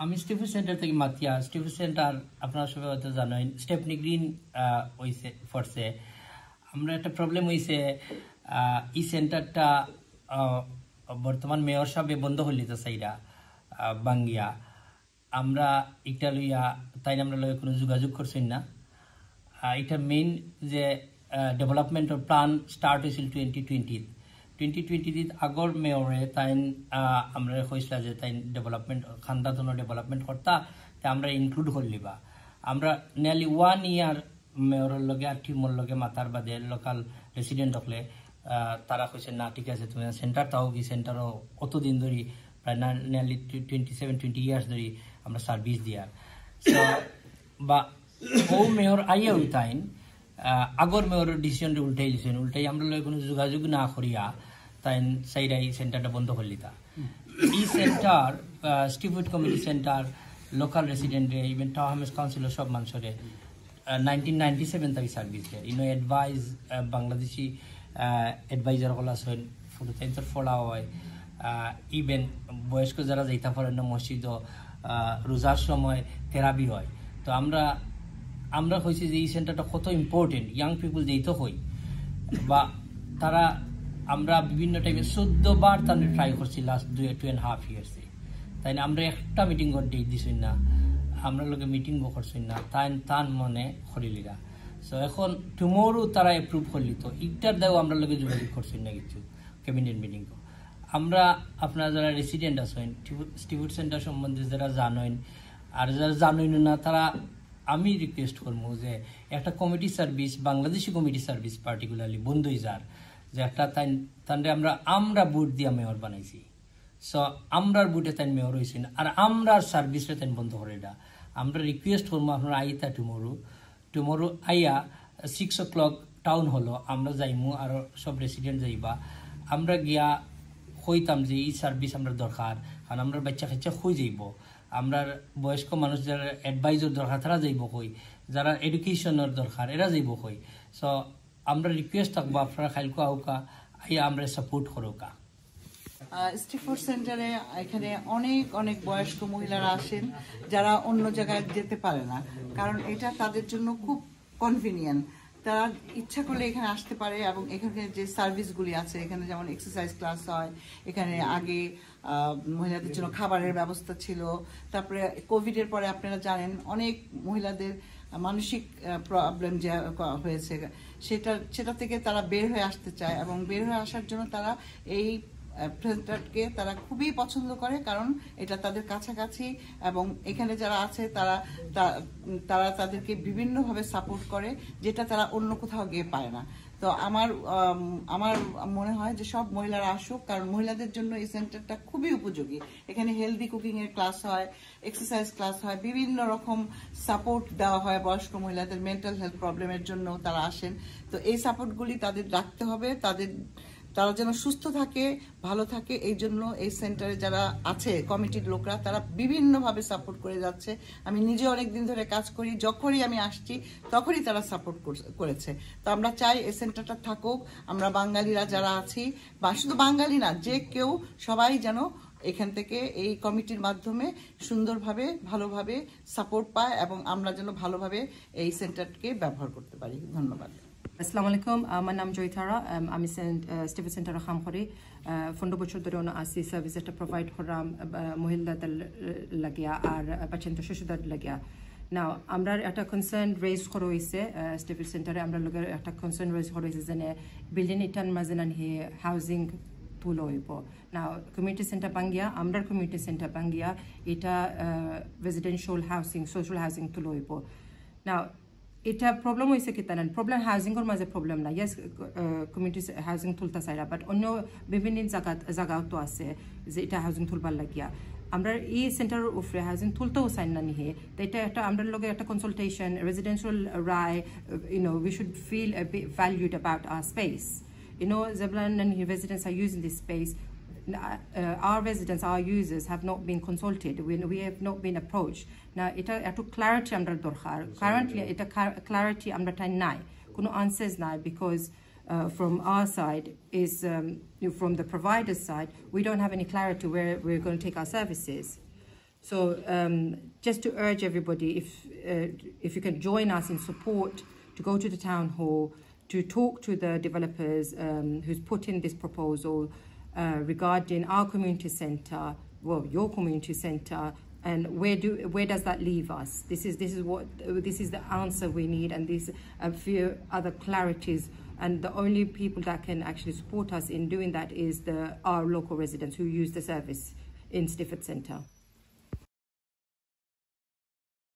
আমি স্টিফু সেন্টার থেকে মাতিয়া। স্টিফু সেন্টার আপনারা সবাই হয়তো জানেন স্টেপনি গ্রিন হইছে ফরছে। আমরা একটা প্রবলেম হইছে এই সেন্টারটা বর্তমান মেয়র সাহেব বন্ধ হইলি তো সাইরা বাঙ্গিয়া আমরা এটা লইয়া তাই আমরা লইয়া কোনো যোগাযোগ করছেন না। এটা মেইন যে ডেভেলপমেন্টের প্ল্যান স্টার্ট হয়েছিল 2020 আগর মেয়রে তাই আমরা হয়েছিল যে তাই ডেভেলপমেন্ট খান্দা ধরনের ডেভেলপমেন্ট করতা তাই আমরা ইনক্লুড করলিবা। আমরা নিয়ারলি 1 ইয়ার মেয়রের লগে আর টিমর লগে মাতার বাদে লোকাল রেসিডেন্ট হলে তারা কইছে না ঠিক আছে তুমি সেন্টার তাও কি সেন্টারও অতদিন ধরে প্রায় নিয়ারলি 27-20 ইয়ার্স ধরে আমরা সার্ভিস দিয়ার বা ও মেয়র আইয়া উল্টাইন আগর মেয়রের ডিসিশন উল্টাই আমরা কোনো যোগাযোগ না করিয়া তাই সাইডাই সেন্টারটা বন্ধ করলি তা এই সেন্টার স্টিফুড কমিটি সেন্টার লোকাল রেসিডেন্টে ইভেন টাউন হামেস কাউন্সিলর সব মানুষরে 1997 থেকে সার্ভিস দেয় ইনো অ্যাডভাইস বাংলাদেশি অ্যাডভাইজার হল আছেন ফুটো তাইনসর ফলা হয় ইভেন বয়স্ক যারা যাইতা পারেন না মসজিদ রোজার সময় থেরাপি হয়। তো আমরা হয়েছি যে এই সেন্টারটা কত ইম্পর্টেন্ট ইয়াং পিপুল যেইতো হই বা তারা আমরা বিভিন্ন টাইমে 14 বার তাদের ট্রাই করছি লাস্ট 2.5 ইয়ার্সে। তাই না আমরা একটা মিটিং করে ডেট দিছি না, আমরা লোকে মিটিংও করছি না তান মনে করিলিরা। সো এখন টুমোরও তারা অ্যাপ্রুভ করলি তো ইটার দাও আমরা লোকে যোগাযোগ করছি না কিছু ক্যাবিনেট মিটিং। আমরা আপনারা যারা রেসিডেন্ট আছেন স্টিফুড সেন্টার সম্বন্ধে যারা জানেন আর যারা জানেন না তারা আমি রিকোয়েস্ট করবো যে একটা committee service Bangladeshi committee service particularly বন্ধুই যার যে একটা তাই আমরা ভোট দিয়া মেয়র বানাইছি। সো আমরার বুটে তাই মেয়র হয়েছেন আর আমরার সার্ভিসে তাই বন্ধ করে এটা আমরা রিকোয়েস্ট করবো আপনারা আইতা টুমোরো আইয়া 6 o'clock টাউন হলো আমরা যাইমু আর সব রেসিডেন্ট যাইবা আমরা গিয়া হইতাম যে এই সার্ভিস আমরা দরকার কারণ আমরা বাচ্চা কাচ্চা হয়ে যাইব আমরা বয়স্ক মানুষ যারা অ্যাডভাইজর দরকার তারা যাইব কই যারা এডুকেশনের দরকার এরা যাইব কই। সো আমরা রিকোয়েস্ট থাকবো আপনারা খাইলকা আউকা আইয়া আমরা সাপোর্ট করোকা। স্টিফুড সেন্টারে এখানে অনেক বয়স্ক মহিলারা আসেন যারা অন্য জায়গায় যেতে পারে না কারণ এটা তাদের জন্য খুব কনভিনিয়েন্ট। তারা ইচ্ছা করলে এখানে আসতে পারে এবং এখানে যে সার্ভিসগুলি আছে এখানে যেমন এক্সারসাইজ ক্লাস হয়, এখানে আগে মহিলাদের জন্য খাবারের ব্যবস্থা ছিল। তারপরে কোভিডের পরে আপনারা জানেন অনেক মহিলাদের মানসিক প্রবলেম যে হয়েছে সেটা থেকে তারা বের হয়ে আসতে চায় এবং বের হয়ে আসার জন্য তারা এই সেন্টারকে তারা খুবই পছন্দ করে কারণ এটা তাদের কাছাকাছি এবং এখানে যারা আছে তারা তাদেরকে বিভিন্নভাবে সাপোর্ট করে যেটা তারা অন্য কোথাও গিয়ে পায় না। তো আমার মনে হয় যে সব মহিলারা আসুক কারণ মহিলাদের জন্য এই সেন্টারটা খুবই উপযোগী। এখানে হেলদি কুকিং এর ক্লাস হয়, এক্সারসাইজ ক্লাস হয়, বিভিন্ন রকম সাপোর্ট দেওয়া হয় বয়স্ক মহিলাদের মেন্টাল হেলথ প্রবলেমের জন্য তারা আসেন। তো এই সাপোর্টগুলি তাদের রাখতে হবে, তারা যেন সুস্থ থাকে ভালো থাকে এই জন্য এই সেন্টারে যারা আছে কমিটির লোকরা তারা বিভিন্নভাবে সাপোর্ট করে যাচ্ছে। আমি নিজে অনেকদিন ধরে কাজ করি, যখনই আমি আসছি তখনই তারা সাপোর্ট করেছে। তো আমরা চাই এই সেন্টারটা থাকুক, আমরা বাঙালিরা যারা আছি বা শুধু বাঙালি না যে কেউ সবাই যেন এখান থেকে এই কমিটির মাধ্যমে সুন্দরভাবে ভালোভাবে সাপোর্ট পায় এবং আমরা যেন ভালোভাবে এই সেন্টারকে ব্যবহার করতে পারি। ধন্যবাদ। আসসালামু আলাইকুম, আমার নাম জয়িতারা, আমি স্টিফুড সেন্টারে কাম করি। 15 বছর ধরে আসি সার্ভিস একটা প্রোভাইড করাম মহিলাদের লাগিয়া আর বাচ্চাদের শিশুদের লাগিয়া। না আমরা একটা কনসার্ন রেজ করা হয়েছে স্টিফুড সেন্টারে, আমরা লোকের একটা কনসার্ন রেজ করা হয়েছে যে বিল্ডিং ইটান মাঝে না হাউজিং তুলো হইব না কমিউনিটি সেন্টার বাঙ্গিয়া আমরা কমিউনিটি সেন্টার বাঙ্গিয়া এটা রেজিডেন্সিয়াল হাউজিং সোশ্যাল হাউজিং তুলো হইব না। এটা প্রবলেম হয়েছে কি তার প্রবলেম হাউজিংয়ের মাঝে প্রবলেম না, ইয়েস কমিউনিটি হাউজিং তুলতে চাইরা বাট অন্য বিভিন্ন জায়গাও তো আছে যে এটা হাউজিং তুলবার লাগিয়া আমরা এই সেন্টারের উপরে হাউজিং তুলতেও চাই না নিহে। তো এটা একটা আমরা লগে একটা কনসালটেশন রেজিডেন্সিয়াল রায় we should feel valued about our space যেগুলো residents are using this space. Our residents, our users have not been consulted. We have not been approached. Now, it's clarity under dorkar. Currently, it's clarity under time nai. Kuno answers nai because from our side is from the provider's side, we don't have any clarity where we're going to take our services. So just to urge everybody, if you can join us in support, to go to the town hall, to talk to the developers who's put in this proposal regarding our community centre, well, your community centre, and where does that leave us? This is the answer we need, and these a few other clarities. And the only people that can actually support us in doing that is our local residents who use the service in Stifford Centre.